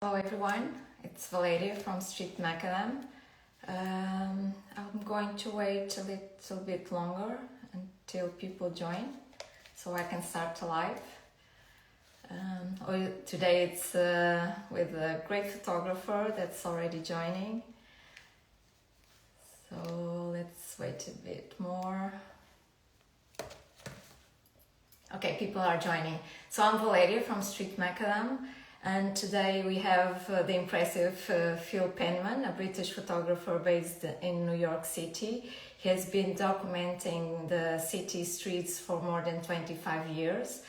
Hello everyone, it's Valeria from Street Macadam. I'm going to wait a little bit longer until people join so I can start the live. Today it's with a great photographer that's already joining. So let's wait a bit more. Okay, people are joining. So I'm Valeria from Street Macadam. And today we have the impressive Phil Penman, a British photographer based in New York City. He has been documenting the city streets for more than 25 years.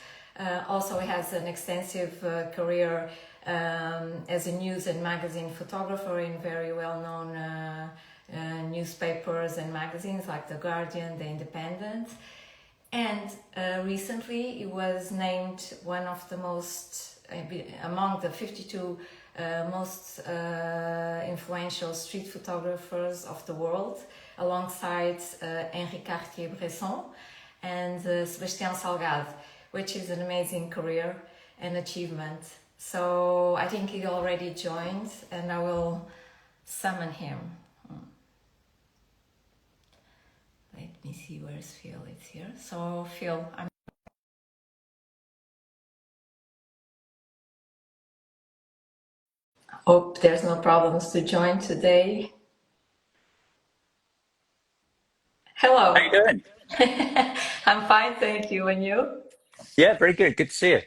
Also, he has an extensive career as a news and magazine photographer in very well-known newspapers and magazines like The Guardian, The Independent. And recently he was named one of the among the 52 most influential street photographers of the world, alongside Henri Cartier-Bresson and Sebastião Salgado, which is an amazing career and achievement. So I think he already joined and I will summon him. Let me see, where's Phil? It's here. So Phil, I hope there's no problems to join today. How you Hello. doing? I'm fine, thank you. And you? Yeah, very good. Good to see you.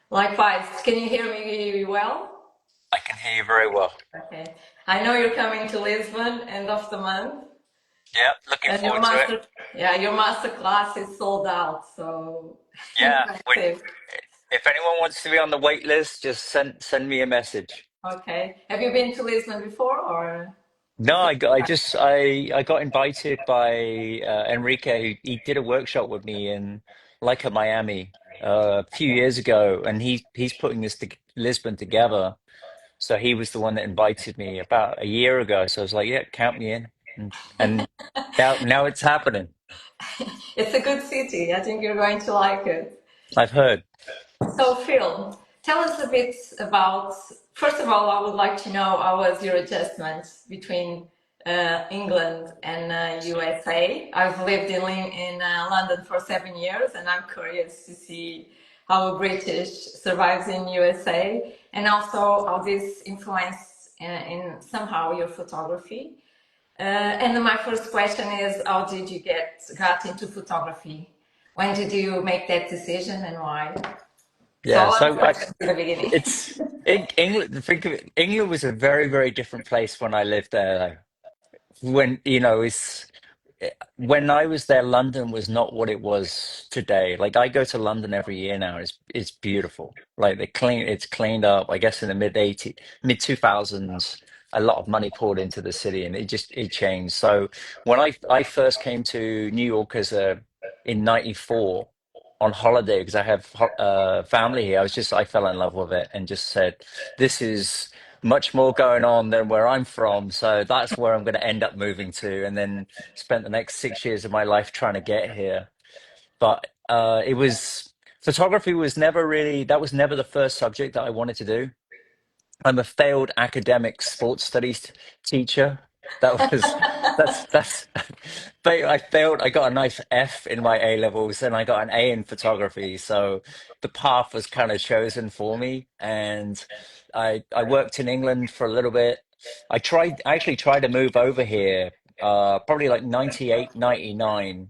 Likewise. Can you hear me well? I can hear you very well. Okay. I know you're coming to Lisbon end of the month, Yeah, looking and your forward to it. master class is sold out, so Yeah, impressive. if anyone wants to be on the wait list, just send me a message. Okay. Have you been to Lisbon before, or No, is it? I got invited by Enrique. He did a workshop with me in Leica, Miami, a few years ago, and he's putting this to Lisbon together. So he was the one that invited me about a year ago. So I was like, yeah, count me in, and now it's happening. It's a good city. I think you're going to like it. I've heard. So, Phil, tell us a bit about. First of all, I would like to know how was your adjustment between England and USA. I've lived in London for 7 years, and I'm curious to see how a British survives in USA, and also how this influenced in somehow your photography. And then my first question is, how did you got into photography? When did you make that decision, and why? So a Yeah, lot of so questions in the beginning. it's England. Think of it, England was a very, very different place when I lived there. When it's when I was there, London was not what it was today. Like I go to London every year now. It's beautiful. Like it's cleaned up. I guess in the mid 2000s, a lot of money poured into the city, and it changed. So when I first came to New York as a in '94 on holiday because I have family here, I fell in love with it and just said, this is much more going on than where I'm from. So that's where I'm going to end up moving to. And then spent the next 6 years of my life trying to get here. But photography was never really, that was never the first subject that I wanted to do. I'm a failed academic sports studies teacher. That was that's but I failed. I got a nice F in my A levels and I got an A in photography. So the path was kind of chosen for me. And I worked in England for a little bit. I actually tried to move over here probably like 98, 99.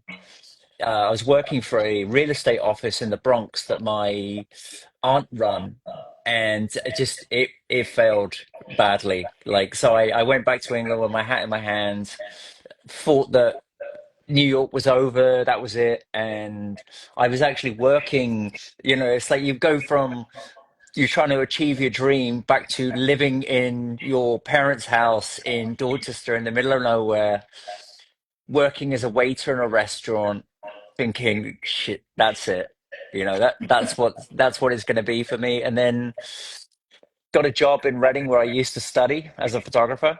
I was working for a real estate office in the Bronx that my aunt run, and it failed badly. Like so, I went back to England with my hat in my hand, thought that New York was over, that was it, and I was actually working. It's like you go from you're trying to achieve your dream back to living in your parents' house in Dorchester in the middle of nowhere, working as a waiter in a restaurant, thinking, shit, that's it. That's what it's going to be for me. And then got a job in Reading where I used to study as a photographer.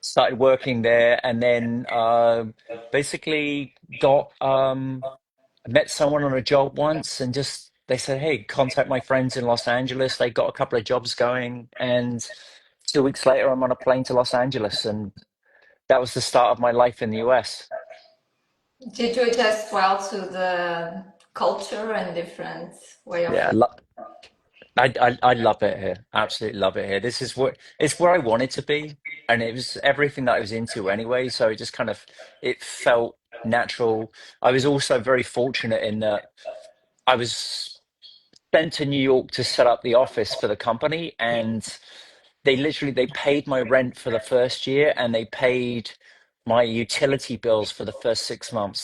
Started working there, and then basically got met someone on a job once, and just they said, "Hey, contact my friends in Los Angeles. They got a couple of jobs going." And 2 weeks later, I'm on a plane to Los Angeles, and that was the start of my life in the US. Did you adjust well to the culture and different way of Yeah, life? I love it here. Absolutely love it here. This is what it's where I wanted to be, and it was everything that I was into anyway. So it just kind of it felt natural. I was also very fortunate in that I was sent to New York to set up the office for the company, and they paid my rent for the first year, and they paid my utility bills for the first 6 months.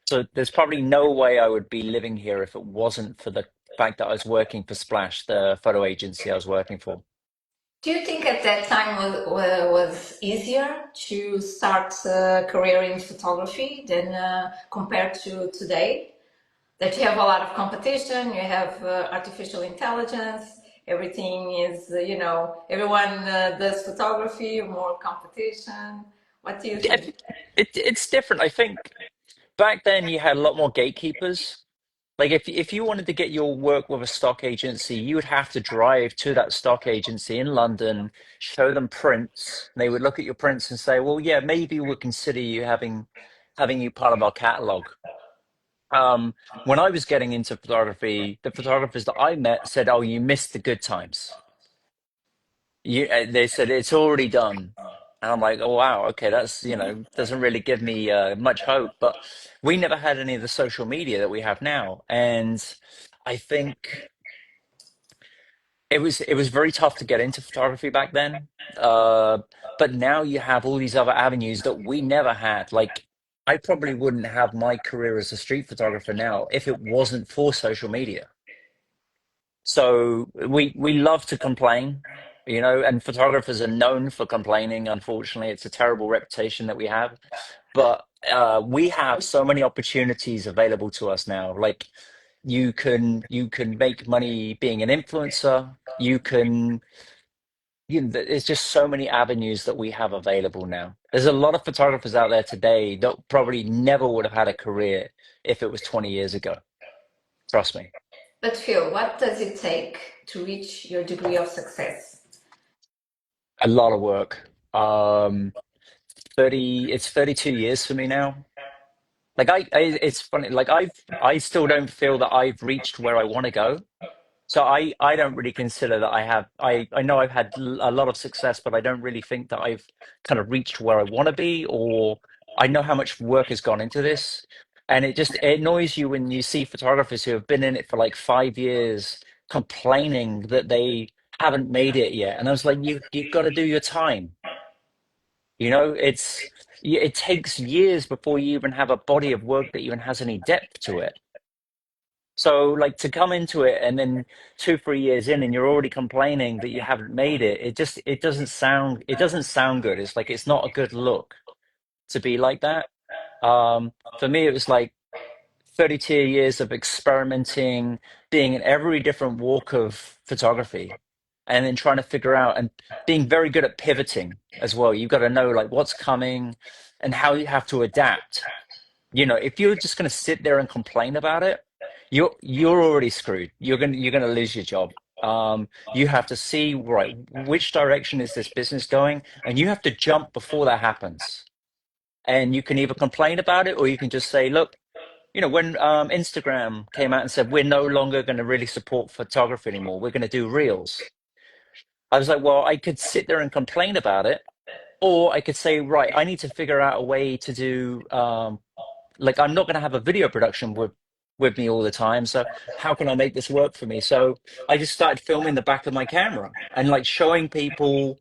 So there's probably no way I would be living here if it wasn't for the fact that I was working for Splash, the photo agency I was working for. Do you think at that time was easier to start a career in photography than compared to today? That you have a lot of competition, you have artificial intelligence, everything is, everyone does photography, more competition. What do you think? It's different. I think back then you had a lot more gatekeepers. Like if you wanted to get your work with a stock agency, you would have to drive to that stock agency in London, show them prints. And they would look at your prints and say, "Well, yeah, maybe we'll consider you having you part of our catalog." When I was getting into photography, the photographers that I met said, "Oh, you missed the good times." They said it's already done. And I'm like, "Oh, wow, okay, that's, doesn't really give me much hope." But we never had any of the social media that we have now. And I think it was very tough to get into photography back then. Uh, but now you have all these other avenues that we never had. Like, I probably wouldn't have my career as a street photographer now if it wasn't for social media. So we love to complain, and photographers are known for complaining. Unfortunately, it's a terrible reputation that we have. But we have so many opportunities available to us now. Like you can make money being an influencer. There's just so many avenues that we have available now. There's a lot of photographers out there today that probably never would have had a career if it was 20 years ago. Trust me. But Phil, what does it take to reach your degree of success? A lot of work. 32 years for me now. Like it's funny. Like I still don't feel that I've reached where I want to go. So I don't really consider that I have. I know I've had a lot of success, but I don't really think that I've kind of reached where I want to be, or I know how much work has gone into this. And it annoys you when you see photographers who have been in it for like 5 years complaining that they haven't made it yet. And I was like, you got to do your time. It takes years before you even have a body of work that even has any depth to it. So, like, to come into it and then 2, 3 years in, and you're already complaining that you haven't made it. It doesn't sound good. It's like it's not a good look to be like that. For me, it was like 32 years of experimenting, being in every different walk of photography, and then trying to figure out and being very good at pivoting as well. You've got to know like what's coming and how you have to adapt. If you're just going to sit there and complain about it, you're already screwed. You're gonna lose your job. You have to see, right, which direction is this business going, and you have to jump before that happens. And you can either complain about it, or you can just say, look, when Instagram came out and said we're no longer going to really support photography anymore, we're going to do reels. I was like, well, I could sit there and complain about it, or I could say, right, I need to figure out a way to do like I'm not going to have a video production with me all the time. So how can I make this work for me? So I just started filming the back of my camera and like showing people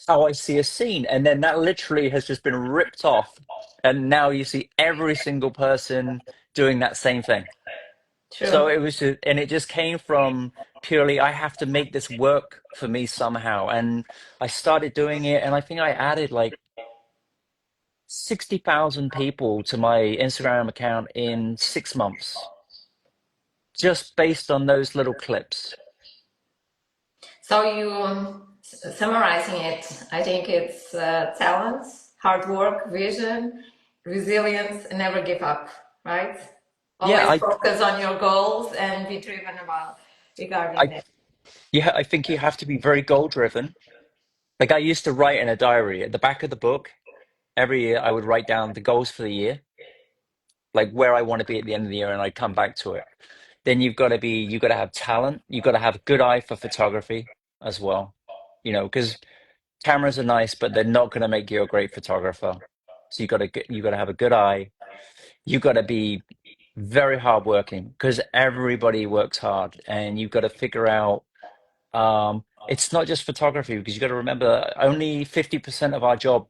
how I see a scene, and then that literally has just been ripped off, and now you see every single person doing that same thing. So True. and it just came from purely I have to make this work for me somehow, and I started doing it, and I think I added like 60,000 people to my Instagram account in 6 months, just based on those little clips. So you summarizing it, I think it's talent, hard work, vision, resilience, and never give up, right? Yeah, Always focus on your goals and be driven about regarding I, that. yeah, I think you have to be very goal driven. Like I used to write in a diary at the back of the book every year. I would write down the goals for the year, like where I want to be at the end of the year, and I'd come back to it. Then you got to have talent. You got to have a good eye for photography as well. Because cameras are nice, but they're not going to make you a great photographer. So you got to have a good eye. You got to be very hardworking because everybody works hard, and you've got to figure out. It's not just photography because you got to remember only 50% of our job,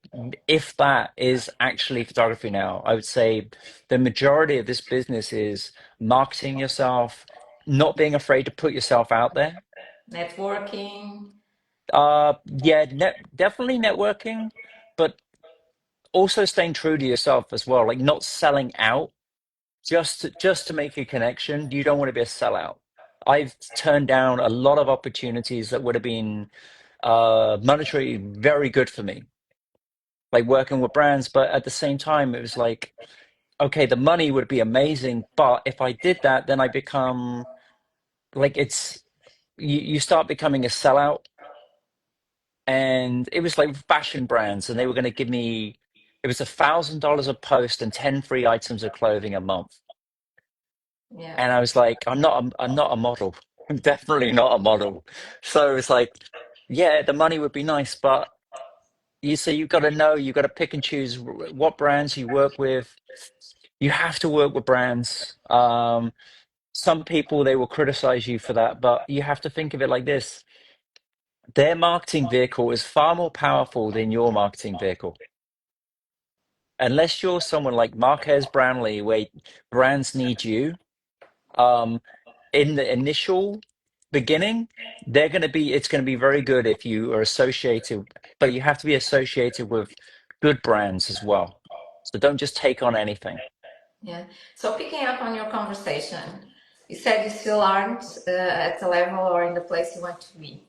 if that, is actually photography now. I would say the majority of this business is marketing yourself, not being afraid to put yourself out there. Networking. Yeah, definitely networking, but also staying true to yourself as well, like not selling out just to make a connection. You don't want to be a sellout. I've turned down a lot of opportunities that would have been monetary very good for me, like working with brands, but at the same time it was like, okay, the money would be amazing, but if I did that, then I become like you start becoming a sellout. And it was like fashion brands, and they were going to give me, it was $1,000 a post and 10 free items of clothing a month. Yeah. And I was like, I'm not a model. I'm definitely not a model. So it's like, yeah, the money would be nice, but you got to know, you got to pick and choose what brands you work with. You have to work with brands. Some people, they will criticize you for that, but you have to think of it like this. Their marketing vehicle is far more powerful than your marketing vehicle. Unless you're someone like Marquez Brownlee, where brands need you, um, in the initial beginning, it's going to be very good if you are associated, but you have to be associated with good brands as well. So don't just take on anything. Yeah. So picking up on your conversation, you said you still aren't at the level or in the place you want to be.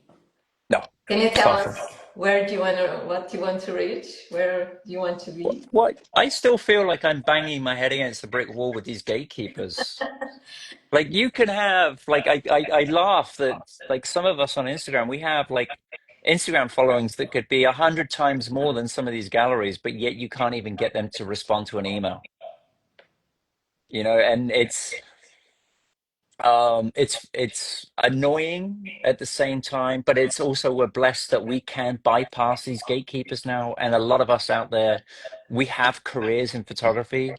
No, Can you tell far from. us where do you want to, what do you want to reach? Where do you want to be? What I still feel like I'm banging my head against the brick wall with these gatekeepers. Like you can have like I laugh that like some of us on Instagram, we have like Instagram followings that could be 100 times more than some of these galleries, but yet you can't even get them to respond to an email. And it's annoying at the same time, but it's also, we're blessed that we can bypass these gatekeepers now. And a lot of us out there, we have careers in photography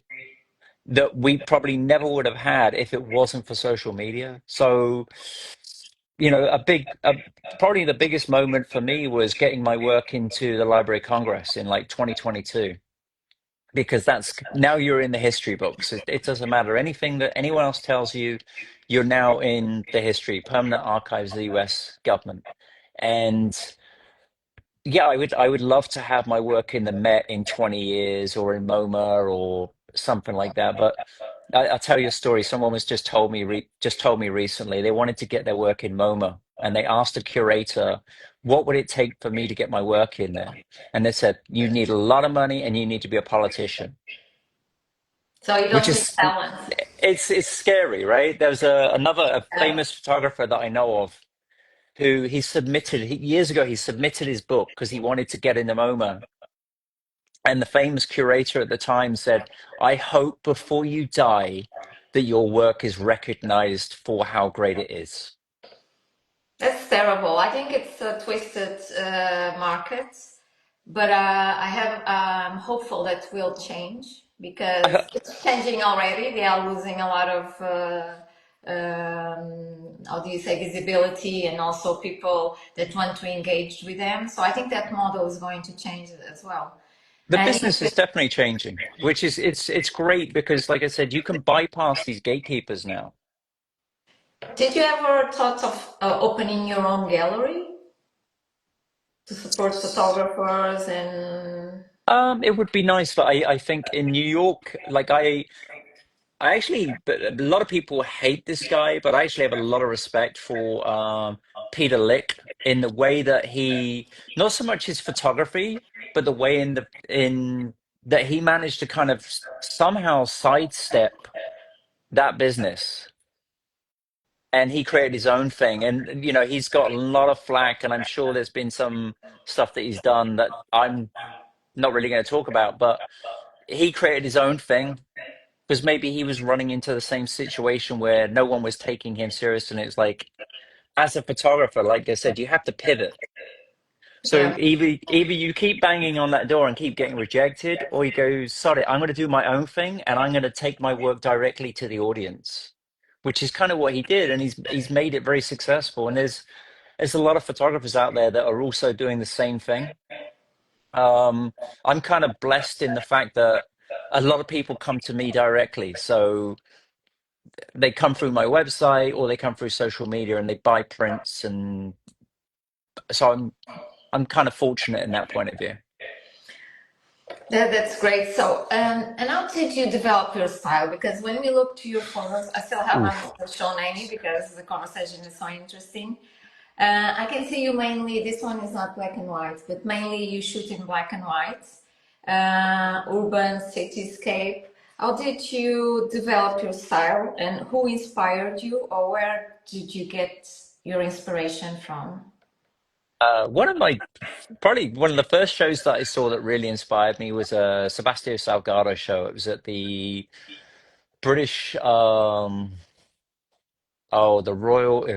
that we probably never would have had if it wasn't for social media. So, probably the biggest moment for me was getting my work into the Library of Congress in like 2022, because that's now you're in the history books. It doesn't matter anything that anyone else tells you, you're now in the history, permanent archives of the US government. And yeah, I would love to have my work in the Met in 20 years or in MoMA or something like that. But I'll tell you a story. Someone was just told me recently they wanted to get their work in MoMA, and they asked a curator, what would it take for me to get my work in there? And they said, you need a lot of money and you need to be a politician, So you which don't need is talent. it's scary, right? There's a Uh, famous photographer that I know of who years ago he submitted his book because he wanted to get in the MoMA. And the famous curator at the time said, I hope before you die that your work is recognized for how great it is. that's terrible. I think it's a twisted market, but I'm hopeful that will change because it's changing already. They are losing a lot of, how do you say, visibility and also people that want to engage with them. So I think that model is going to change as well. The And business is definitely changing, which is it's great because, like I said, you can bypass these gatekeepers now. did you ever thought of opening your own gallery to support photographers and It would be nice, but I think in New York, like I actually, but a lot of people hate this guy, but I actually have a lot of respect for Peter Lick in the way that not so much his photography, but the way in that he managed to kind of somehow sidestep. that business and he created his own thing. And, you know, he's got a lot of flack, and I'm sure there's been some stuff that he's done that I'm not really going to talk about, but he created his own thing because maybe he was running into the same situation where no one was taking him serious. And it's like, as a photographer, like I said, you have to pivot. So Yeah. either you keep banging on that door and keep getting rejected, or you go, sorry, I'm going to do my own thing and I'm going to take my work directly to the audience, which is kind of what he did, and he's made it very successful. And there's a lot of photographers out there that are also doing the same thing. Um, I'm kind of blessed in the fact that a lot of people come to me directly, so they come through my website or they come through social media and they buy prints, and so I'm kind of fortunate in that point of view. That's great. So, and how did you develop your style? Because when we look to your photos, I still Oof. haven't shown any because the conversation is so interesting. I can see you mainly, this one is not black and white, but mainly you shoot in black and white, urban cityscape. How did you develop your style and who inspired you, or where did you get your inspiration from? One of my Probably one of the first shows that I saw that really inspired me was a Sebastião Salgado show. It was at the British Oh, the Royal.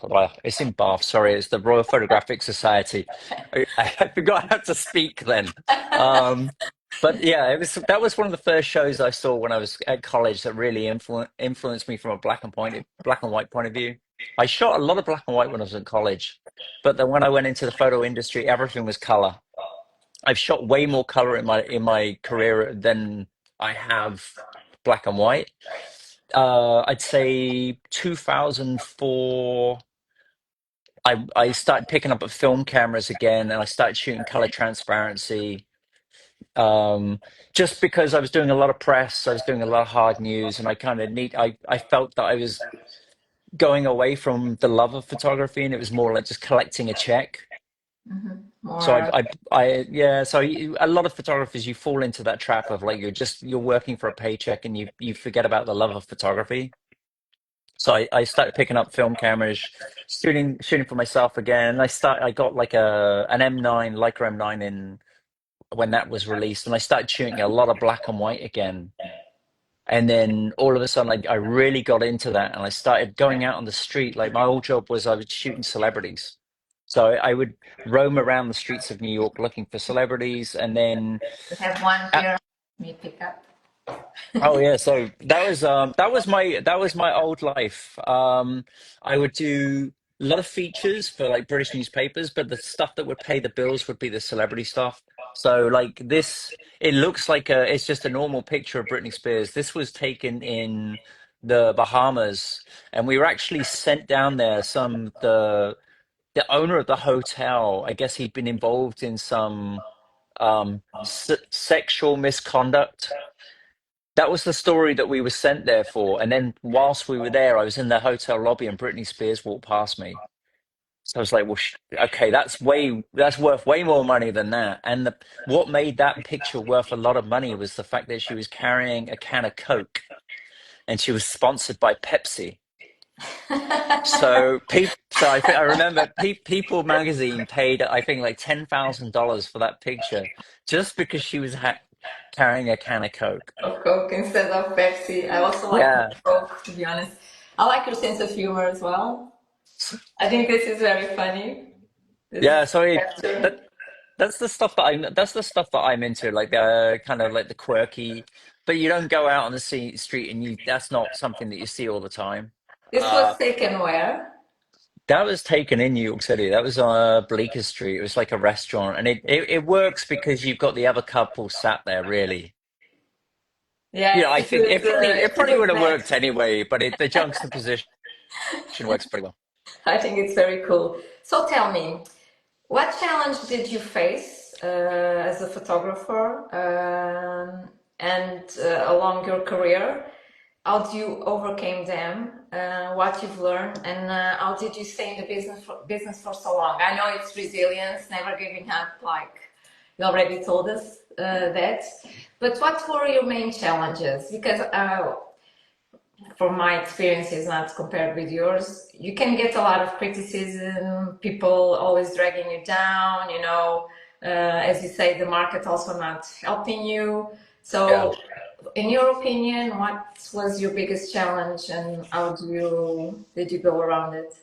Well, it's in Bath. Sorry, it's the Royal Photographic Society. I forgot how to speak then. Um, but yeah, it was that was one of the first shows I saw when I was at college that really influenced me from a black and white point of view. I shot a lot of black and white when I was in college, but then when I went into the photo industry, everything was color. I've shot way more color in my career than I have black and white. I'd say 2004, I started picking up at film cameras again, and I started shooting color transparency. Um, just because I was doing a lot of press, I was doing a lot of hard news, and I felt that I was going away from the love of photography, and it was more like just collecting a check. So More, yeah. So a lot of photographers, you fall into that trap of like you're working for a paycheck, and you forget about the love of photography. So I started picking up film cameras, shooting for myself again. I got like an M9, Leica M9 in when that was released, and I started shooting a lot of black and white again. And then all of a sudden, I really got into that, and I started going out on the street. Like my old job was I was shooting celebrities, so I would roam around the streets of New York looking for celebrities, and then. we have one here. Let me pick up. Oh yeah, so that was my old life. I would do a lot of features for like British newspapers, but the stuff that would pay the bills would be the celebrity stuff. So like this, it looks like it's just a normal picture of Britney Spears. This was taken in the Bahamas, and we were actually sent down there. The owner of the hotel, I guess he'd been involved in some sexual misconduct. That was the story that we were sent there for. And then whilst we were there, I was in the hotel lobby and Britney Spears walked past me. So I was like, well, okay, that's worth way more money than that. And what made that picture worth a lot of money was the fact that she was carrying a can of Coke and she was sponsored by Pepsi. So I think I remember People magazine paid, I think, like $10,000 for that picture just because she was carrying a can of Coke. Of Coke instead of Pepsi. I also like Yeah. Coke, to be honest. I like your sense of humor as well. I think this is very funny. Yeah, This so capture. that that's the stuff that I'm into, like the kind of like the quirky, but you don't go out on the street and you that's not something that you see all the time. This Uh, was taken where? that was taken in New York City. That was on Bleecker Street. It was like a restaurant, and it works because you've got the other couple sat there. Really, Yeah, you know, I think it it's a probably good would have match. worked anyway, but the juxtaposition works pretty well. I think it's very cool. So tell me, what challenge did you face as a photographer and along your career? How did you overcame them? What you've learned, and how did you stay in the business for so long? I know it's resilience, never giving up. Like you already told us that, but what were your main challenges? Because from my experiences, not compared with yours, you can get a lot of criticism, people always dragging you down, as you say, the market also not helping you. Yeah. So, in your opinion, what was your biggest challenge and how did you go around it?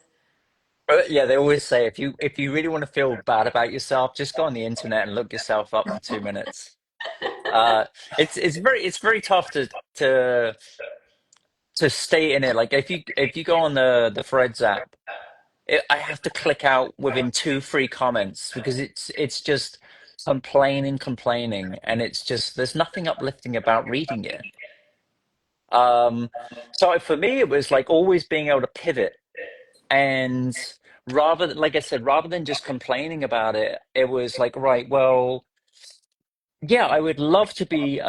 Yeah, they always say if you really want to feel bad about yourself, just go on the internet and look yourself up for 2 minutes. Uh, it's very tough to stay in it. Like if you go on the Threads app, I have to click out within two free comments because it's just complaining, and it's just there's nothing uplifting about reading it. Um, so for me, it was like always being able to pivot. And like I said, rather than just complaining about it, it was like, right, well, yeah, I would love to be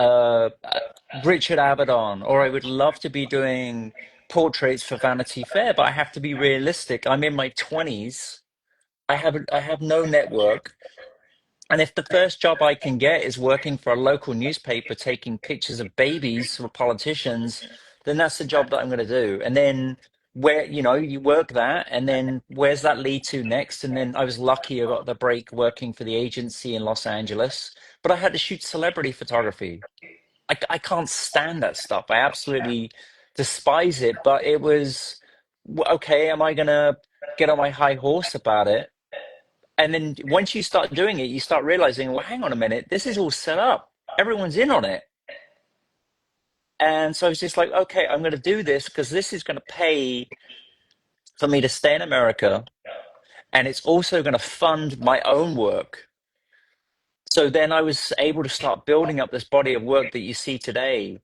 Richard Avedon, or I would love to be doing portraits for Vanity Fair, but I have to be realistic. I'm in my 20s. I have no network. And if the first job I can get is working for a local newspaper taking pictures of babies for politicians, then that's the job that I'm going to do. And then you work that, and then where's that lead to next? And then I was lucky I got the break working for the agency in Los Angeles, but I had to shoot celebrity photography. I can't stand that stuff. I absolutely despise it, but it was okay. Am I going to get on my high horse about it? And then once you start doing it, you start realizing, well, hang on a minute, this is all set up. Everyone's in on it. And so it's just like, okay, I'm going to do this because this is going to pay for me to stay in America. And it's also going to fund my own work. So then I was able to start building up this body of work that you see today.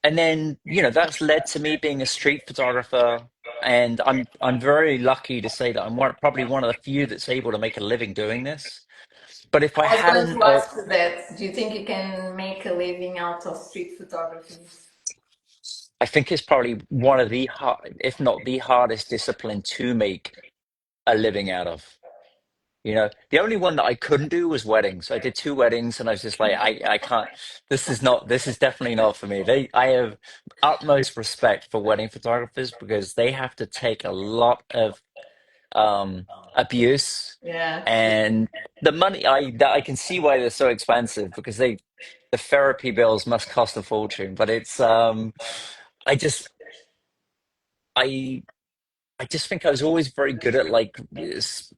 And then, that's led to me being a street photographer. And I'm very lucky to say that probably one of the few that's able to make a living doing this. But if I I was going hadn't to ask you that. Do you think you can make a living out of street photography? I think it's probably one of the hard, if not the hardest discipline to make a living out of. The only one that I couldn't do was weddings. I did two weddings, and I was just like, I can't. This is definitely not for me. I have utmost respect for wedding photographers because they have to take a lot of abuse, Yeah. and the money. I can see why they're so expensive because the therapy bills must cost a fortune. But I just I I just think I was always very good at like,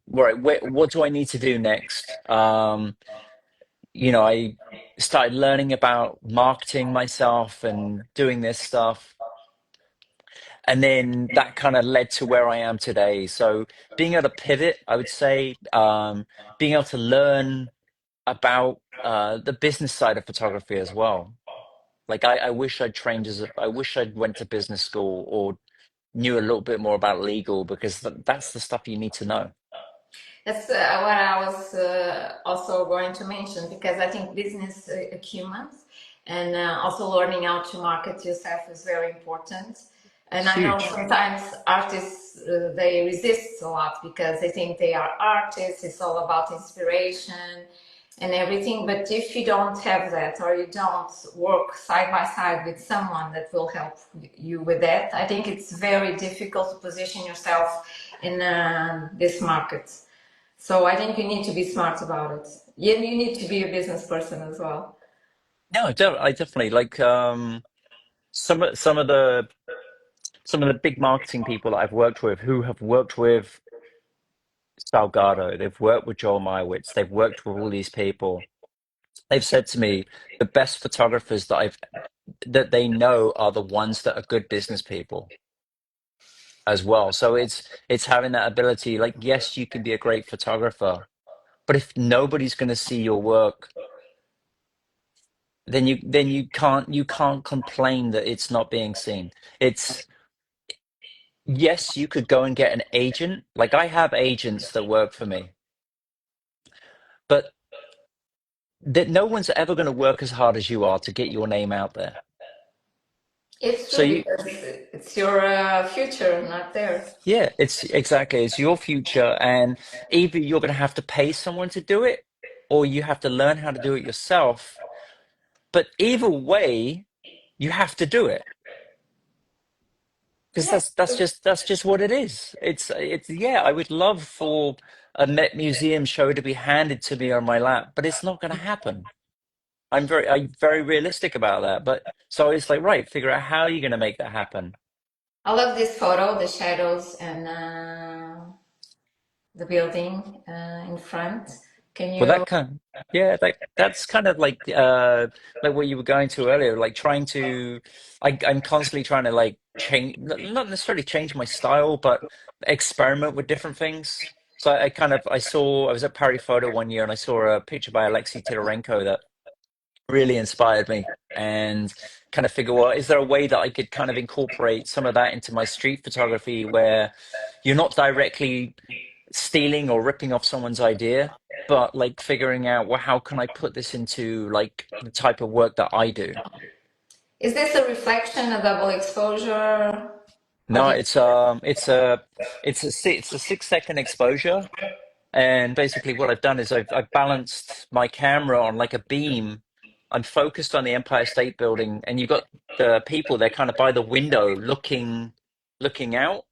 right, what do I need to do next? I started learning about marketing myself and doing this stuff. And then that kind of led to where I am today. So being able to pivot, I would say, being able to learn about the business side of photography as well. Like I wish I wish I'd went to business school or knew a little bit more about legal because that's the stuff you need to know. That's what I was also going to mention because I think business acumen and also learning how to market yourself is very important. And I know Huge. sometimes artists they resist a lot because they think they are artists. It's all about inspiration and everything. But if you don't have that or you don't work side by side with someone that will help you with that, I think it's very difficult to position yourself in this market. So I think you need to be smart about it. Yeah, you need to be a business person as well. No, I definitely like some of the big marketing people that I've worked with who have worked with Salgado, they've worked with Joel Meyerowitz, they've worked with all these people. They've said to me the best photographers that they know are the ones that are good business people as well. So it's having that ability. Like, yes, you can be a great photographer, but if nobody's going to see your work, then you can't complain that it's not being seen. It's Yes, you could go and get an agent. Like I have agents that work for me, but that no one's ever going to work as hard as you are to get your name out there. It's So true because it's your future, not theirs. yeah, it's your future, and either you're going to have to pay someone to do it, or you have to learn how to do it yourself. But either way, you have to do it. because Yeah. that's just what it is. It's yeah. I would love for a Met Museum show to be handed to me on my lap, but it's not going to happen. I'm very realistic about that. But so it's like, right, figure out how you're going to make that happen. I love this photo, the shadows and the building in front. Can Well, you? yeah, that's kind of like what you were going to earlier, like trying to, I'm constantly trying to like change, not necessarily change my style, but experiment with different things. So I was at Paris Photo one year and I saw a picture by Alexei Tidorenko that really inspired me and kind of figure, well, is there a way that I could kind of incorporate some of that into my street photography where you're not directly stealing or ripping off someone's idea, but like figuring out, well, how can I put this into like the type of work that I do? Is this a reflection, a double exposure? How No, do you? it's a 6 second exposure. And basically what I've done is I've balanced my camera on like a beam. I'm focused on the Empire State Building, and you've got the people, they're kind of by the window looking out.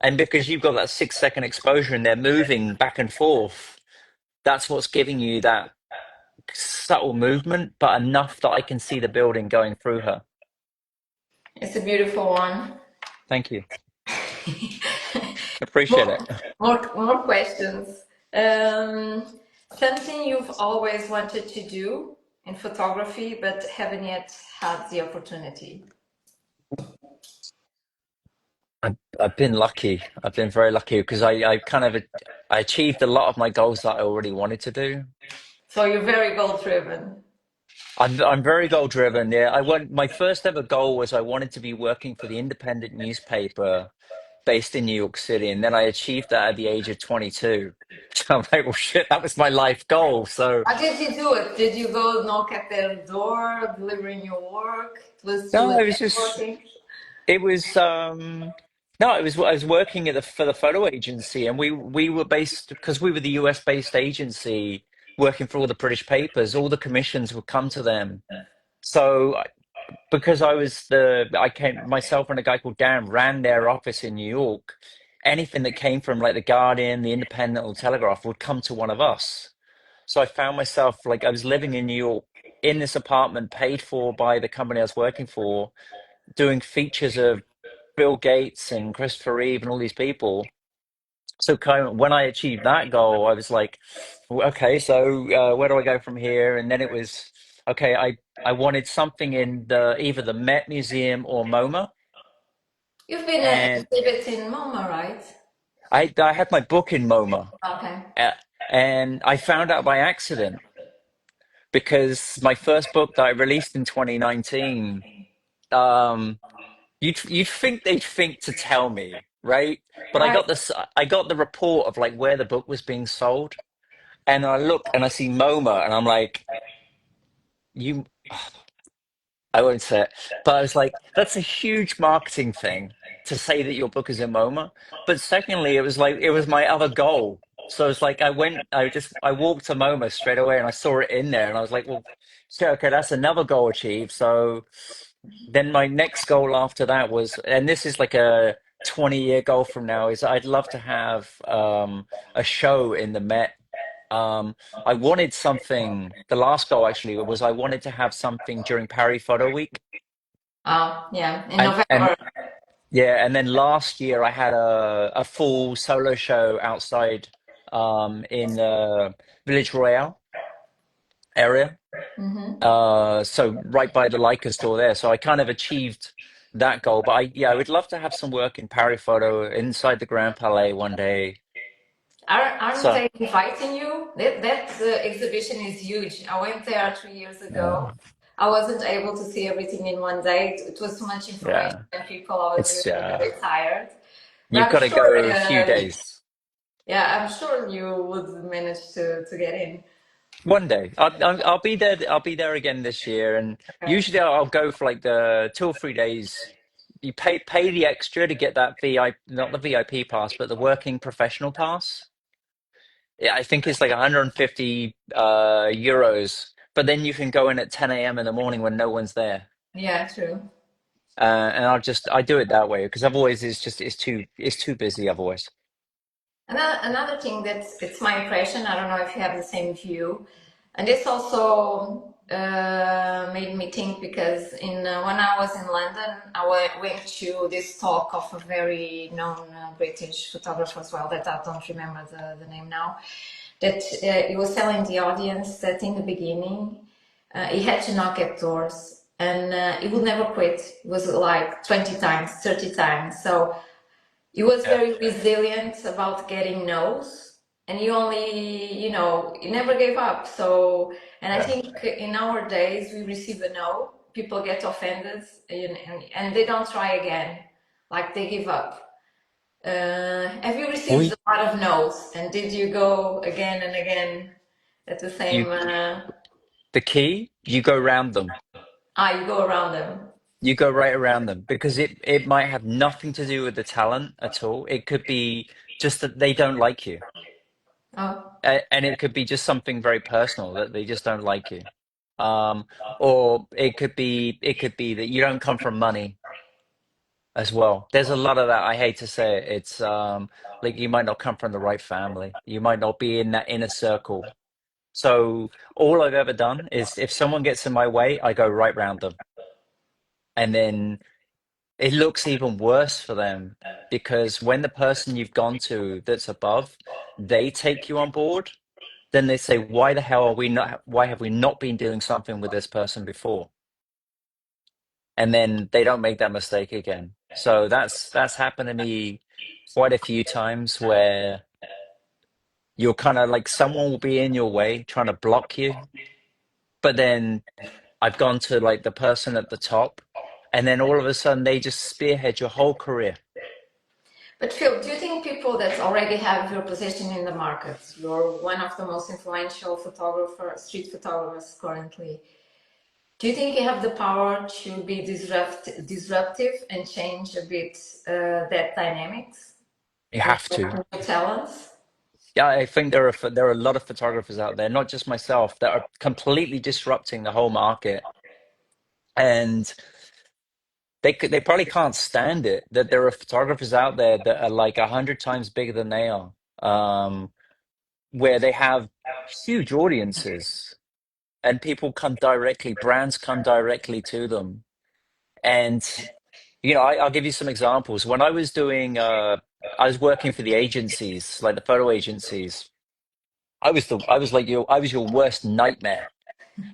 And because you've got that 6 second exposure and they're moving back and forth, that's what's giving you that subtle movement, but enough that I can see the building going through her. It's a beautiful one. Thank you. Appreciate More, it. more questions. Um, Something you've always wanted to do in photography, but haven't yet had the opportunity. I've been lucky. I've been very lucky because I achieved a lot of my goals that I already wanted to do. So you're very goal driven. I'm very goal driven. Yeah, I want my first ever goal was I wanted to be working for the independent newspaper based in New York City, and then I achieved that at the age of 22. So I'm like, well, shit, that was my life goal. So How did you do it? Did you go knock at their door, delivering your work? Was through no, a it was just networking? it was no, it was I was working at the for the photo agency, and we were based because we were the US based agency working for all the British papers. All the commissions would come to them. So because I came myself and a guy called Dan ran their office in New York. Anything that came from like the Guardian, the Independent, or Telegraph would come to one of us. So I found myself like I was living in New York in this apartment paid for by the company I was working for, doing features of Bill Gates and Christopher Reeve and all these people. So kind of when I achieved that goal, I was like, okay, so where do I go from here? And then it was, okay, I wanted something in the either the Met Museum or MoMA, You've been and exhibiting MoMA, right? I had my book in MoMA, Okay. uh, and I found out by accident because my first book that I released in 2019, um, you'd think they'd think to tell me, right? But Right. I got the report of like where the book was being sold. And I look and I see MoMA and I'm like, you, I won't say it, but I was like, that's a huge marketing thing to say that your book is in MoMA. But secondly, it was like, it was my other goal. So it's like, I walked to MoMA straight away and I saw it in there and I was like, well, sure, okay, that's another goal achieved. So then my next goal after that was, and this is like a 20-year goal from now, is I'd love to have a show in the Met. I wanted something, the last goal actually was I wanted to have something during Paris Photo Week. Yeah, in And November. yeah, and then last year I had a full solo show outside in the Village Royale area. Hmm. So right by the Leica store there. So I kind of achieved that goal. But yeah, I would love to have some work in Paris Photo inside the Grand Palais one day. Aren't So they inviting you? That exhibition is huge. I went there 3 years yeah, ago. I wasn't able to see everything in one day. It was too much information yeah, and people. I was it's really, really tired. you've But I'm got to sure, go a few days. yeah, I'm sure you would manage to get in. One day, I'll be there. I'll be there again this year, and Okay. usually I'll go for like the 2 or 3 days. You pay the extra to get that VI, not the VIP pass, but the working professional pass. Yeah, I think it's like 150 euros, but then you can go in at 10 a.m. in the morning when no one's there. Yeah, true. And I do it that way because otherwise it's too busy otherwise. Another thing that it's my impression, I don't know if you have the same view, and this also made me think because when I was in London, went to this talk of a very known British photographer as well, that I don't remember the name now, that he was telling the audience that in the beginning he had to knock at doors and he would never quit. It was like 20 times, 30 times. So he was Yeah. very resilient about getting no's, and he only, he never gave up. So, and I Yeah. think in our days, we receive a no, people get offended, and they don't try again, like they give up. Have you received We a lot of no's, and did you go again and again at the you same? The key, you go around them. You go around them. You go right around them because it might have nothing to do with the talent at all. It could be just that they don't like you. Oh, And it could be just something very personal that they just don't like you. Um, or it could be that you don't come from money as well. There's a lot of that. I hate to say it. It's like you might not come from the right family. You might not be in that inner circle. So all I've ever done is if someone gets in my way, I go right round them. And then it looks even worse for them because when the person you've gone to that's above, they take you on board, then they say, why have we not been doing something with this person before? And then they don't make that mistake again. So that's happened to me quite a few times where you're kind of like someone will be in your way trying to block you, but then I've gone to like the person at the top, and then all of a sudden they just spearhead your whole career. but Phil, do you think people that already have your position in the market, you're one of the most influential street photographers currently, do you think you have the power to be disruptive and change a bit that dynamics You and have to. new talents? Yeah, I think there are a lot of photographers out there, not just myself, that are completely disrupting the whole market, and they probably can't stand it that there are photographers out there that are like 100 times bigger than they are, where they have huge audiences, and brands come directly to them, and I'll give you some examples. When I was working for the agencies, like the photo agencies. I was your worst nightmare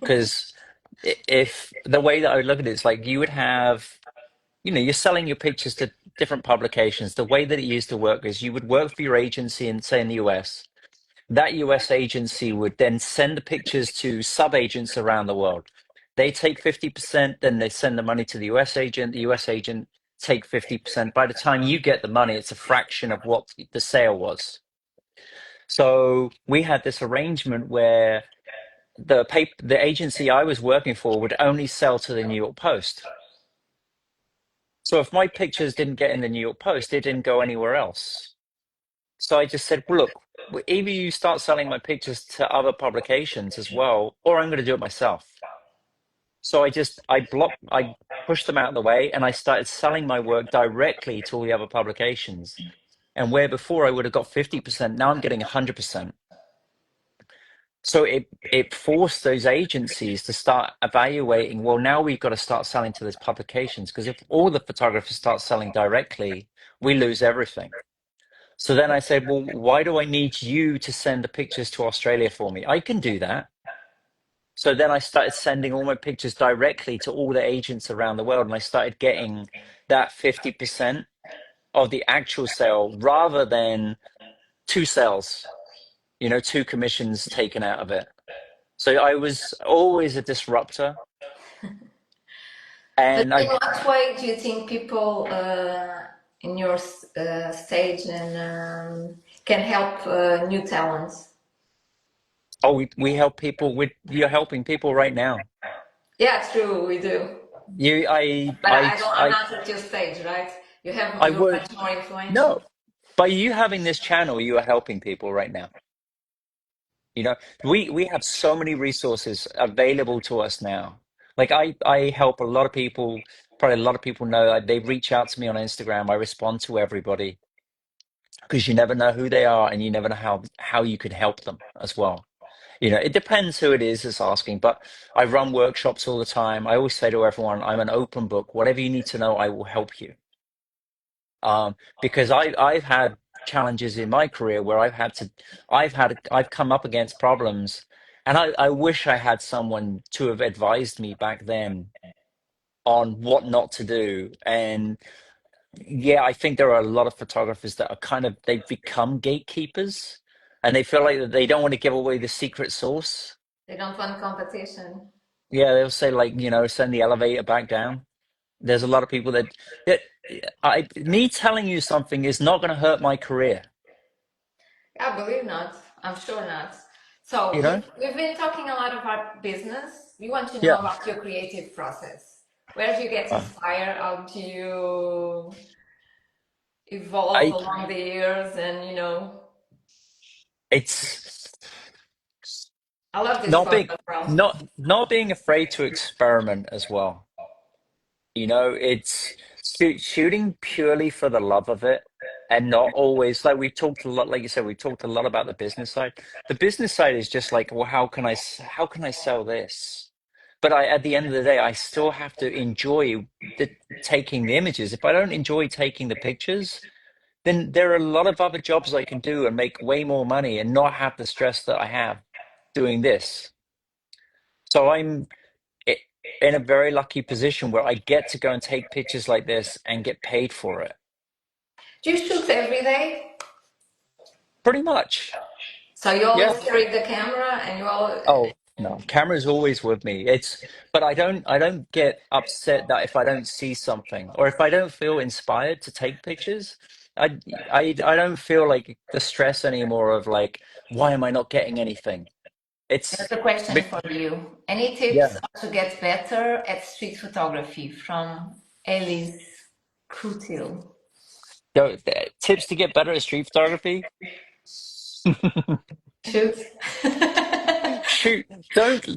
because if the way that I would look at it is like you would have, you're selling your pictures to different publications. The way that it used to work is you would work for your agency and say in the US. That US agency would then send the pictures to sub-agents around the world. They take 50%, then they send the money to the US agent. The US agent take 50%. By the time you get the money, it's a fraction of what the sale was. So we had this arrangement where the agency I was working for would only sell to the New York Post. So if my pictures didn't get in the New York Post, they didn't go anywhere else. So I just said, well, look, either you start selling my pictures to other publications as well, or I'm going to do it myself. So I pushed them out of the way and I started selling my work directly to all the other publications. And where before I would have got 50%, now I'm getting 100%. So it forced those agencies to start evaluating, well, now we've got to start selling to those publications because if all the photographers start selling directly, we lose everything. So then I said, well, why do I need you to send the pictures to Australia for me? I can do that. So then I started sending all my pictures directly to all the agents around the world, and I started getting that 50% of the actual sale rather than two sales, two commissions taken out of it. So I was always a disruptor, But and in I what way do you think people in your stage and can help new talents? oh we help people with you're helping people right now. Yeah, true, we do. You But I don't. I'm not at your stage, right? I You're would much more influential. no. By you having this channel, you are helping people right now. You know, we have so many resources available to us now. Like I help a lot of people probably a lot of people know, they reach out to me on Instagram. I respond to everybody because you never know who they are and you never know how you could help them as well. It depends who it is that's asking, but I run workshops all the time. I always say to everyone, I'm an open book. Whatever you need to know, I will help you. Because I've had challenges in my career where I've come up against problems, and I wish I had someone to have advised me back then on what not to do. And yeah, I think there are a lot of photographers that are they've become gatekeepers, and they feel like that they don't want to give away the secret sauce. They don't want competition. Yeah, they'll say like, send the elevator back down. There's a lot of people that me telling you something is not going to hurt my career. I believe not. I'm sure not. You So know? we've been talking a lot about business. We want to know Yeah. about your creative process. Where do you get Uh, inspired? How do you evolve I along the years? And it's I love this not photo being as well. not being afraid to experiment as well. It's shooting purely for the love of it, and not always, like we talked a lot, like you said, we talked a lot about the business side. The business side is just like, well, how can I sell this? But at the end of the day, I still have to enjoy taking the images. If I don't enjoy taking the pictures, then there are a lot of other jobs I can do and make way more money and not have the stress that I have doing this. So i- in a very lucky position where I get to go and take pictures like this and get paid for it. Do you shoot every day? Pretty much. So you always Yeah. carry the camera and you all. Oh, no. Camera's always with me. But I don't get upset that if I don't see something or if I don't feel inspired to take pictures. I I don't feel like the stress anymore of like, why am I not getting anything? Here's It's a question big. for you. Any tips Yeah. to get better at street photography from Elise Crutil? So, tips to get better at street photography. Shoot. Shoot,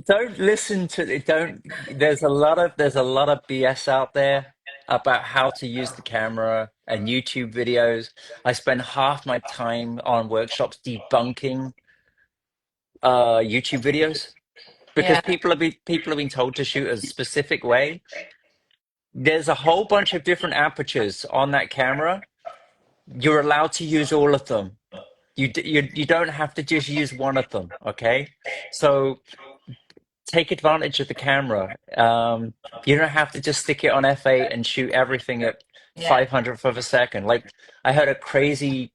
don't listen to it. Don't. There's a lot of BS out there about how to use the camera and YouTube videos. I spend half my time on workshops debunking YouTube videos because Yeah, people have been told to shoot a specific way. There's a whole bunch of different apertures on that camera. You're allowed to use all of them. You don't have to just use one of them, okay? So take advantage of the camera. You don't have to just stick it on f8 and shoot everything at yeah. 500th of a second. Like I heard a crazy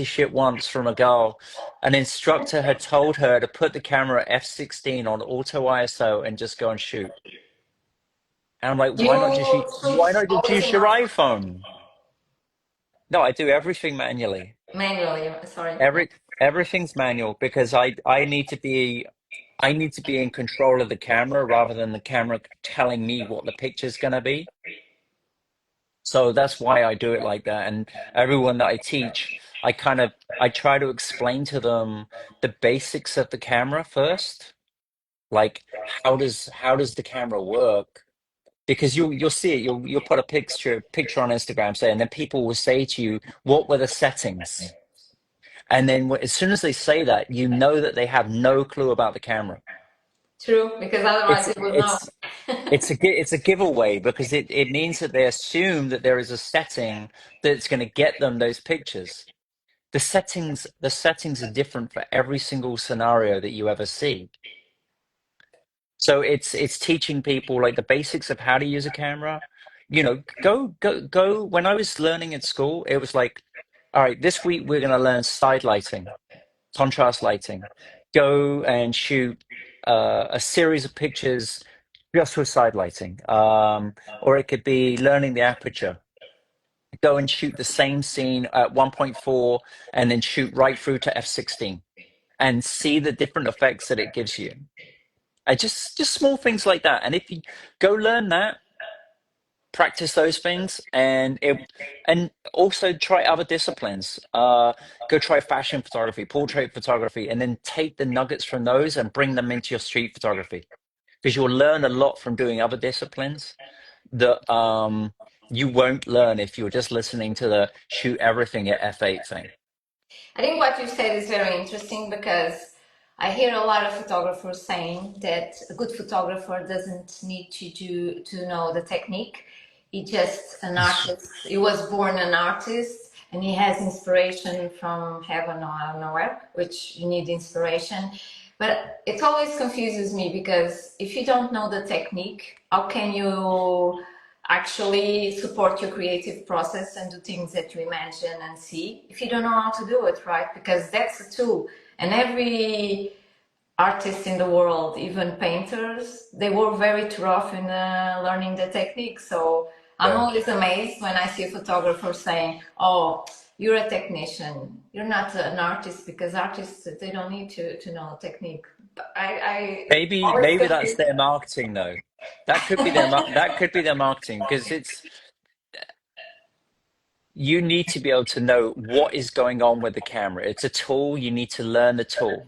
shit once from a girl. An instructor had told her to put the camera at f16 on auto ISO and just go and shoot. And I'm like, You why shoot not just always use in your iPhone? No, I do everything manually. manually. Sorry. Yeah. Every everything's manual because I need to be in control of the camera rather than the camera telling me what the picture's going to be. So that's why I do it like that. And everyone that I teach, I try to explain to them the basics of the camera first. Like how does the camera work? Because you'll see it. You'll put a picture on Instagram, say, and then people will say to you, "What were the settings?" And then as soon as they say that, you know that they have no clue about the camera. True, because otherwise It's it would know. it's it's a giveaway because it means that they assume that there is a setting that's going to get them those pictures. The settings are different for every single scenario that you ever see. So it's teaching people like the basics of how to use a camera. Go. When I was learning at school, it was like, all right, this week we're going to learn side lighting, contrast lighting. Go and shoot a series of pictures just with side lighting. Or it could be learning the aperture. Go and shoot the same scene at 1.4 and then shoot right through to f16 and see the different effects that it gives you. Just small things like that. And if you go learn that, practice those things, and also try other disciplines. Go try fashion photography, portrait photography, and then take the nuggets from those and bring them into your street photography because you'll learn a lot from doing other disciplines that you won't learn if you're just listening to the shoot everything at f8 thing. I think what you said is very interesting because I hear a lot of photographers saying that a good photographer doesn't need to know the technique. He's just an artist. He was born an artist and he has inspiration from heaven or nowhere, which you need inspiration. But it always confuses me because if you don't know the technique, how can you actually support your creative process and do things that you imagine and see if you don't know how to do it, right? Because that's a tool. And every artist in the world, even painters, they were very rough in learning the technique. So I'm Yeah. always amazed when I see a photographer saying, "Oh, you're a technician. You're not an artist," because artists they don't need to know technique. But I always Maybe that's confused. their marketing though. That could be their marketing because it's you need to be able to know what is going on with the camera. It's a tool. You need to learn the tool.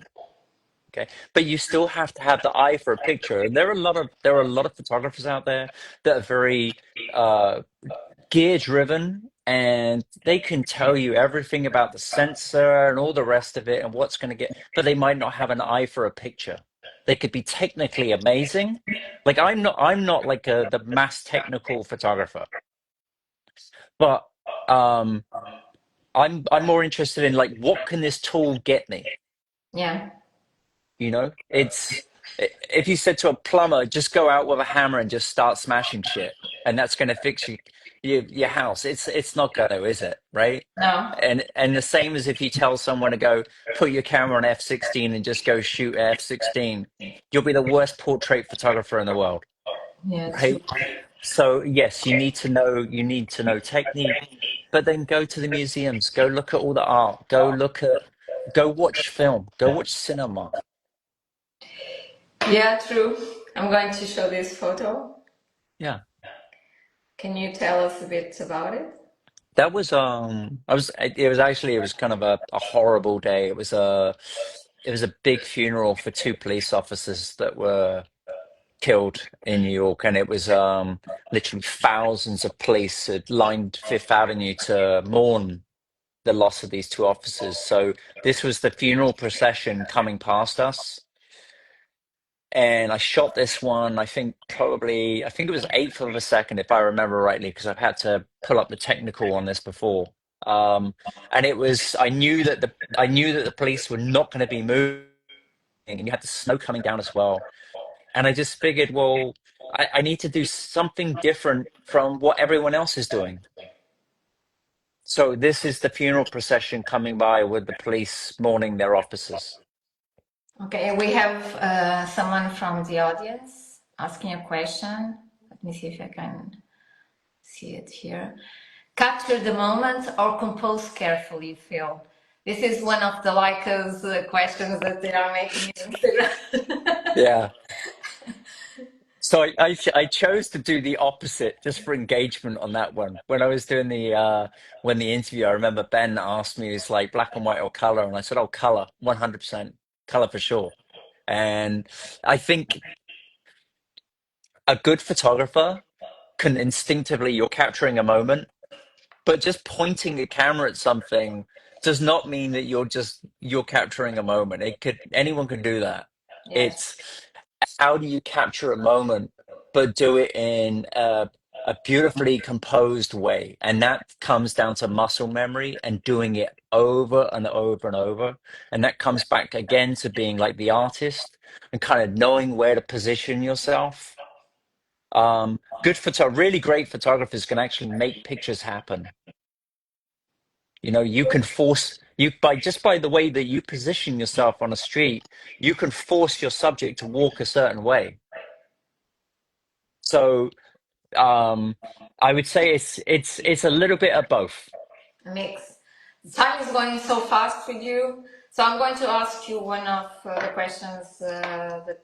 Okay, but you still have to have the eye for a picture. And there are a lot of photographers out there that are very uh, gear driven, and they can tell you everything about the sensor and all the rest of it and what's going to get, but they might not have an eye for a picture. They could be technically amazing. Like I'm not like the mass technical photographer, but um, I'm more interested in like what can this tool get me? Yeah. You know, if you said to a plumber, just go out with a hammer and just start smashing shit, and that's going to fix your house. It's not going to, is it? Right? No. And the same as if you tell someone to go put your camera on f16 and just go shoot f16, you'll be the worst portrait photographer in the world, Yeah. True. right? So yes, you need to know technique, but then go to the museums, go look at all the art, go watch film, go watch cinema. Yeah, true. I'm going to show this photo. Yeah. Can you tell us a bit about it? That was I was it was actually it was kind of a horrible day. It was a big funeral for two police officers that were killed in New York, and it was literally thousands of police had lined Fifth Avenue to mourn the loss of these two officers. So this was the funeral procession coming past us. And I shot this one, I think it was eighth of a second, if I remember rightly, because I've had to pull up the technical on this before. And I knew that the police were not going to be moving, and you had the snow coming down as well. And I just figured, well, I need to do something different from what everyone else is doing. So this is the funeral procession coming by with the police mourning their officers. Okay, we have someone from the audience asking a question. Let me see if I can see it here. Capture the moment or compose carefully, Phil. This is one of the Leica's questions that they are making in Instagram. Yeah. So I chose to do the opposite just for engagement on that one. When I was doing when the interview, I remember Ben asked me, it's like black and white or color, and I said, oh, color, 100% color for sure. And I think a good photographer can instinctively, you're capturing a moment, but just pointing a camera at something does not mean that you're capturing a moment. It could anyone can do that. Yes. It's how do you capture a moment, but do it in a beautifully composed way? And that comes down to muscle memory and doing it over and over and over. And that comes back again to being like the artist and kind of knowing where to position yourself. Really great photographers can actually make pictures happen. You know, you can force you by just by the way that you position yourself on a street, you can force your subject to walk a certain way. So Um, I would say it's a little bit of both. A mix. The time is going so fast with you. So I'm going to ask you one of the questions that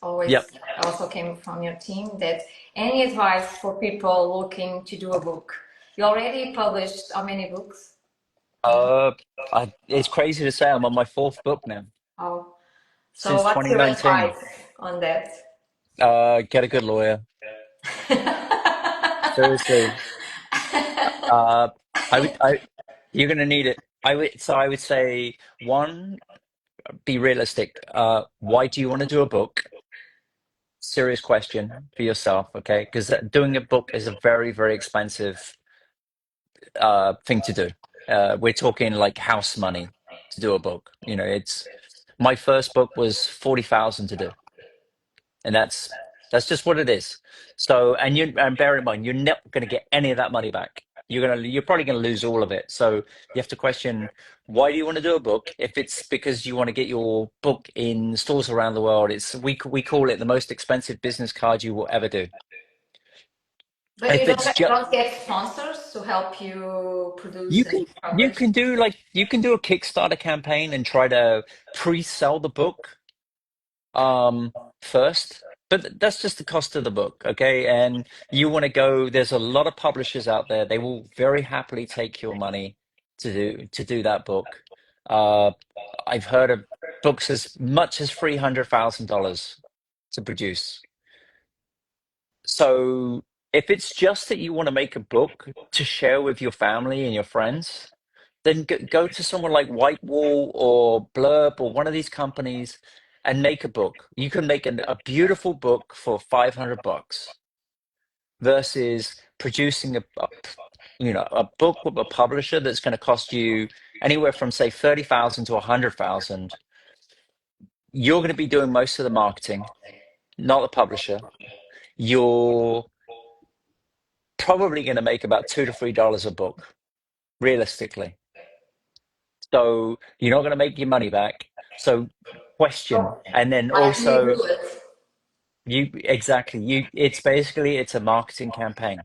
always Yep. also came from your team. That any advice for people looking to do a book? You already published how many books? Do you know? Uh, it's crazy to say I'm on my fourth book now Oh, so since what's your 2019. advice on that? Get a good lawyer. Seriously. Uh, I you're gonna need it. I would say one, be realistic. Why do you want to do a book? Serious question for yourself, okay? Because doing a book is a very, very expensive thing to do. We're talking like house money to do a book. You know, it's my first book was 40,000 to do, and that's just what it is. So, and bear in mind, you're not going to get any of that money back. You're probably going to lose all of it. So you have to question, why do you want to do a book? If it's because you want to get your book in stores around the world, we call it the most expensive business card you will ever do. But you If it's just don't get sponsors to help you produce you and can publish. you can do a Kickstarter campaign and try to pre-sell the book first, but that's just the cost of the book, okay? And you want to go, there's a lot of publishers out there, they will very happily take your money to do that book. uh I've heard of books as much as $300,000 to produce. So if it's just that you want to make a book to share with your family and your friends, then go to someone like Whitewall or Blurb or one of these companies and make a book. You can make a beautiful book for $500 versus producing a book with a publisher that's going to cost you anywhere from say 30,000 to 100,000. You're going to be doing most of the marketing, not the publisher. You're probably going to make about $2 to $3 a book, realistically. So you're not going to make your money back. So question, So and then why do you also do it? you exactly you. It's basically it's a marketing campaign,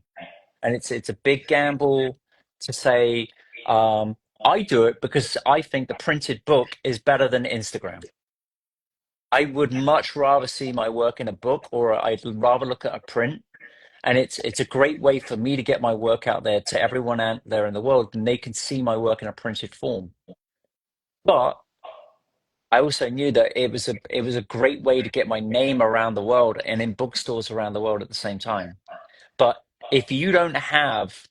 and it's a big gamble to say I do it because I think the printed book is better than Instagram. I would much rather see my work in a book, or I'd rather look at a print. And it's a great way for me to get my work out there to everyone out there in the world, and they can see my work in a printed form. But I also knew that it was a great way to get my name around the world and in bookstores around the world at the same time. But if you don't have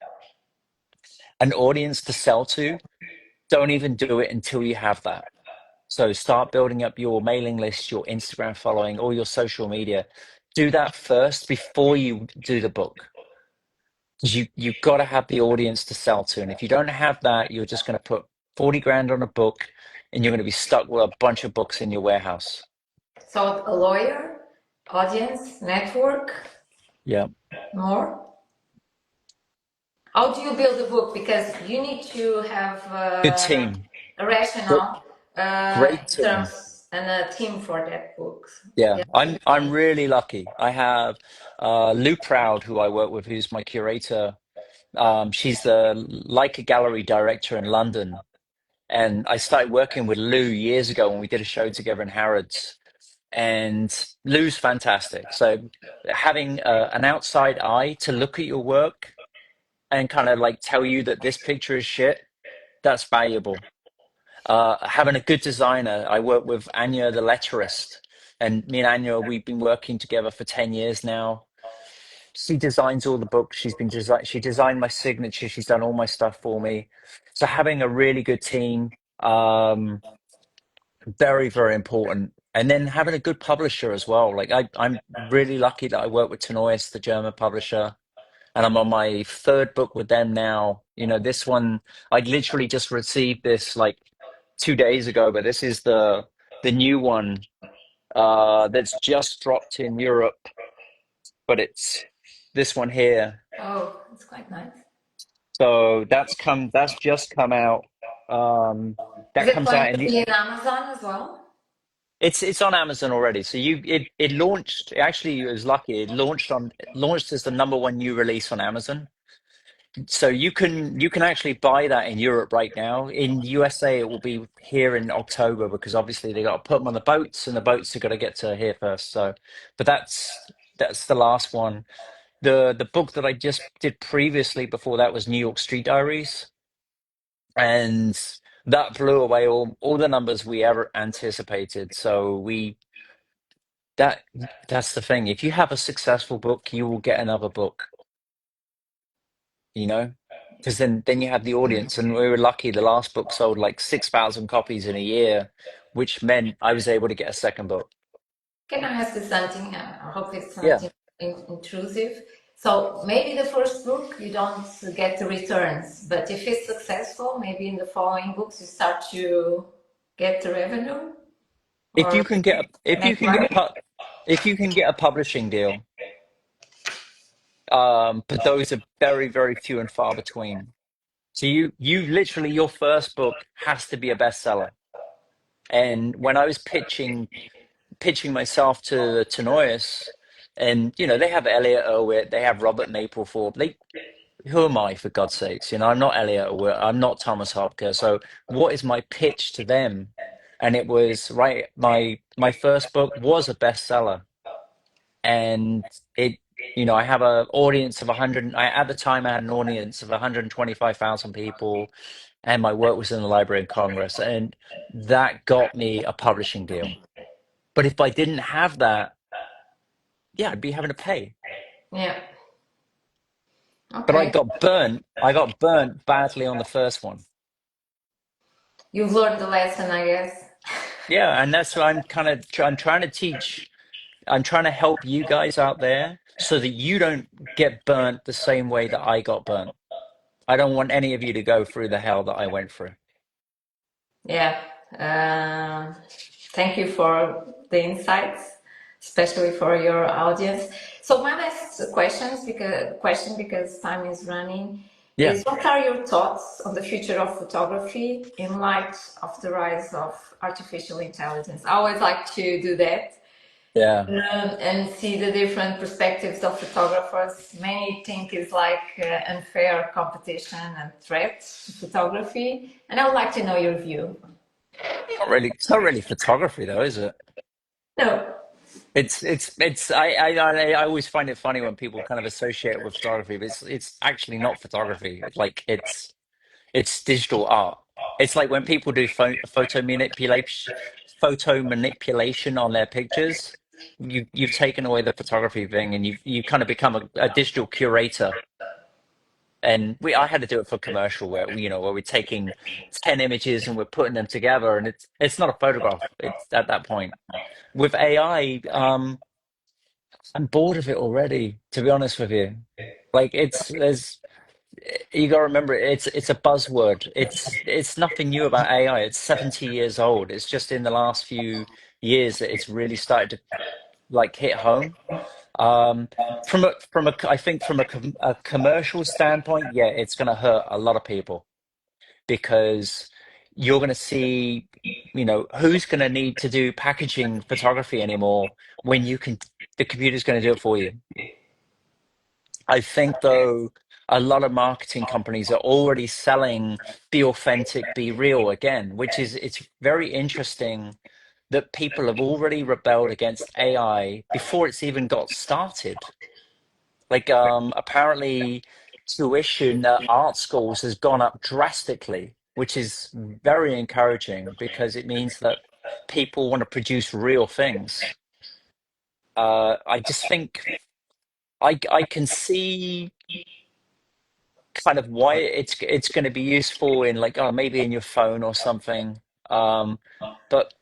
an audience to sell to, don't even do it until you have that. So start building up your mailing list, your Instagram following, or your social media. Do that first before you do the book. 'Cause you've got to have the audience to sell to. And if you don't have that, you're just going to put 40 grand on a book and you're going to be stuck with a bunch of books in your warehouse. So a lawyer, audience, network, Yeah. more. How do you build a book? Because you need to have Good team. a Great, rationale great in team. terms and a team for that book. Yeah. Yeah. I'm really lucky. I have Lou Proud, who I work with, who's my curator. She's the Leica Gallery director in London. And I started working with Lou years ago when we did a show together in Harrods. And Lou's fantastic. So having an outside eye to look at your work and kind of like tell you that this picture is shit, that's valuable. Having a good designer, I work with Anya, the letterist, and me and Anya, we've been working together for 10 years now. She designs all the books. She designed my signature. She's done all my stuff for me. So having a really good team, very, very important. And then having a good publisher as well. Like I'm really lucky that I work with Tenois, the German publisher, and I'm on my third book with them now. You know, this one I literally just received this like 2 days ago, but this is the new one that's just dropped in Europe, but it's this one here. Oh, it's quite nice. So that's just come out. Is That it comes going out in to the be in Amazon as well? it's on Amazon already. So it launched actually it was lucky. It launched as the number one new release on Amazon. So you can actually buy that in Europe right now. In USA, it will be here in October because obviously they got to put them on the boats, and the boats have got to get to here first. So, but that's the last one. The book that I just did previously before that was New York Street Diaries, and that blew away all the numbers we ever anticipated. So that that's the thing. If you have a successful book, you will get another book. you know, because then you have the audience. And we were lucky; the last book sold like 6,000 copies in a year, which meant I was able to get a second book. Can I ask you something? I hope it's not Yeah. intrusive. So maybe the first book you don't get the returns, but if it's successful, maybe in the following books you start to get the revenue If or you can get a, if you make can money. get if you can get a publishing deal, but those are very, very few and far between. So you literally your first book has to be a bestseller. And when I was pitching myself to the Tenoyas, and they have Elliot Erwitt, they have Robert Mapplethorpe. Who am I, for God's sakes? I'm not Elliot Erwitt, I'm not Thomas Hopker. So what is my pitch to them? And it was right. My first book was a bestseller, and it. I have an audience of 100. At the time, I had an audience of 125,000 people, and my work was in the Library of Congress, and that got me a publishing deal. But if I didn't have that, yeah, I'd be having to pay. Yeah. But I Okay. got burnt. I got burnt badly on the first one. You've learned the lesson, I guess. Yeah, and that's what I'm trying to teach. I'm trying to help you guys out there so that you don't get burnt the same way that I got burnt. I don't want any of you to go through the hell that I went through. Yeah. Uh, Thank you for the insights, especially for your audience. So my last question, because time is running, Yeah, is what are your thoughts on the future of photography in light of the rise of artificial intelligence? I always like to do that. yeah. And see the different perspectives of photographers. Many think it's like unfair competition and threat to photography, and I would like to know your view. Not really. It's not really photography, though, is it? No, It's. I always find it funny when people kind of associate it with photography, but it's actually not photography. It's digital art. It's like when people do photo manipulation on their pictures. You've taken away the photography thing, and you kind of become a digital curator. And I had to do it for commercial where we're taking 10 images and we're putting them together, and it's not a photograph. It's at that point. With AI, I'm bored of it already, to be honest with you. Like there's you got to remember it's a buzzword. It's nothing new about AI. It's 70 years old. It's just in the last few years that it's really started to like hit home. I think from a commercial standpoint, yeah, it's going to hurt a lot of people because you're going to see, who's going to need to do packaging photography anymore when the computer's going to do it for you. I think, though, a lot of marketing companies are already selling be authentic, be real again, it's very interesting that people have already rebelled against AI before it's even got started. Like, apparently, tuition at art schools has gone up drastically, which is very encouraging because it means that people want to produce real things. I just think I can see kind of why it's going to be useful in like maybe in your phone or something. Um, but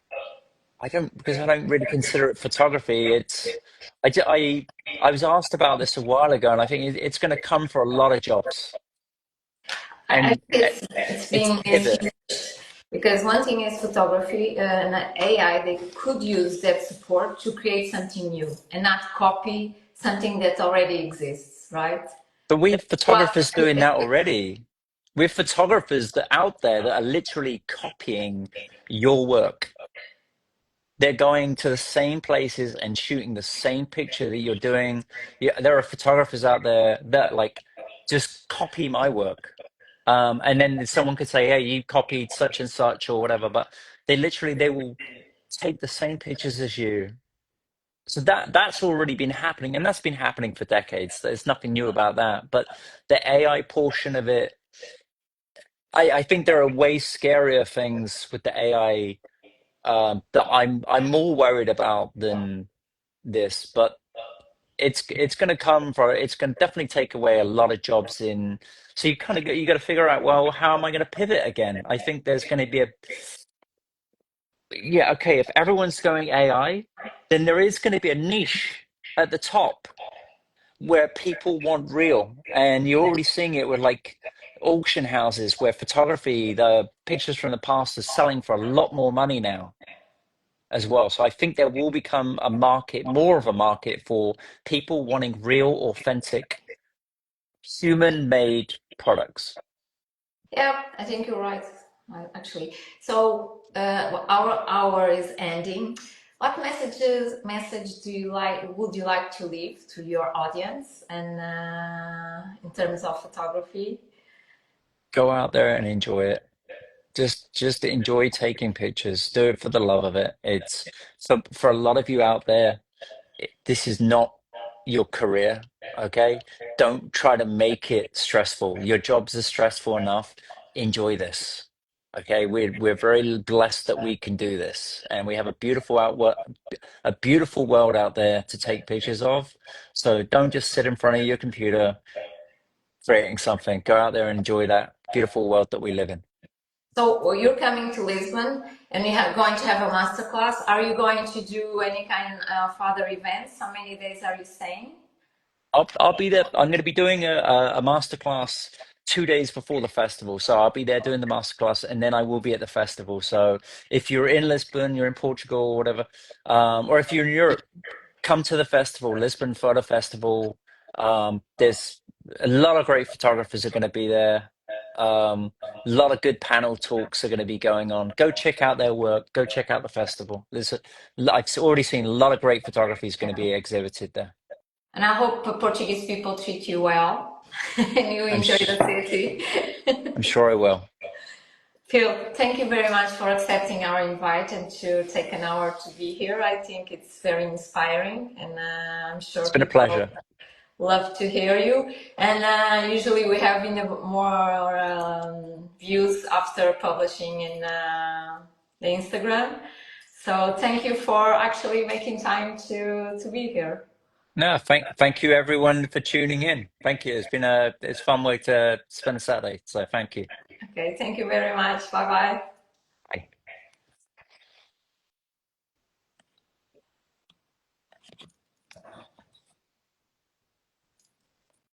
I don't really consider it photography. I, ju- I was asked about this a while ago, and I think it's going to come for a lot of jobs, I and think it's it's a being pivot. misused because one thing is photography and AI, they could use that support to create something new and not copy something that already exists, right? But we have What? photographers doing that already. We have photographers that out there that are literally copying your work. They're going to the same places and shooting the same picture that you're doing. Yeah, there are photographers out there that like just copy my work. And then someone could say, "Hey, you copied such and such or whatever," but they will take the same pictures as you. So that's already been happening, and that's been happening for decades. There's nothing new about that. But the AI portion of it, I think there are way scarier things with the AI that I'm more worried about than this. But it's going to come for it's going to definitely take away a lot of jobs in. So you kind of you got to figure out, well, how am I going to pivot again? I think there's going to be a yeah, okay, if everyone's going AI, then there is going to be a niche at the top where people want real. And you're already seeing it with like auction houses where photography, the pictures from the past are selling for a lot more money now as well. So I think there will become a market, more of a market for people wanting real, authentic, human-made products. Yeah, I think you're right, actually. So our hour is ending. What message do you like would you like to leave to your audience and in terms of photography? Go out there and enjoy it. Just enjoy taking pictures. Do it for the love of it. It's for a lot of you out there, this is not your career, okay? Don't try to make it stressful. Your jobs are stressful enough. Enjoy this. Okay, we're very blessed that we can do this, and we have a beautiful world out there to take pictures of. So don't just sit in front of your computer creating something. Go out there and enjoy that beautiful world that we live in. So you're coming to Lisbon and you're going to have a masterclass. Are you going to do any kind of other events? How many days are you staying? I'll be there. I'm going to be doing a masterclass 2 days before the festival. So I'll be there doing the masterclass, and then I will be at the festival. So if you're in Lisbon, you're in Portugal or whatever, or if you're in Europe, come to the festival, Lisbon Photo Festival. There's a lot of great photographers are going to be there. A lot of good panel talks are going to be going on. Go check out their work. Go check out the festival. I've already seen a lot of great photography is going to be exhibited there. And I hope the Portuguese people treat you well and you I'm enjoy the sh city. I'm sure I will. Phil, thank you very much for accepting our invite and to take an hour to be here. I think it's very inspiring, and I'm sure It's been a people pleasure. love to hear you. And usually we have more views after publishing in the Instagram. So thank you for actually making time to be here. No, thank you everyone for tuning in. Thank you. It's a fun way to spend a Saturday. So thank you. Okay, thank you very much. Bye bye.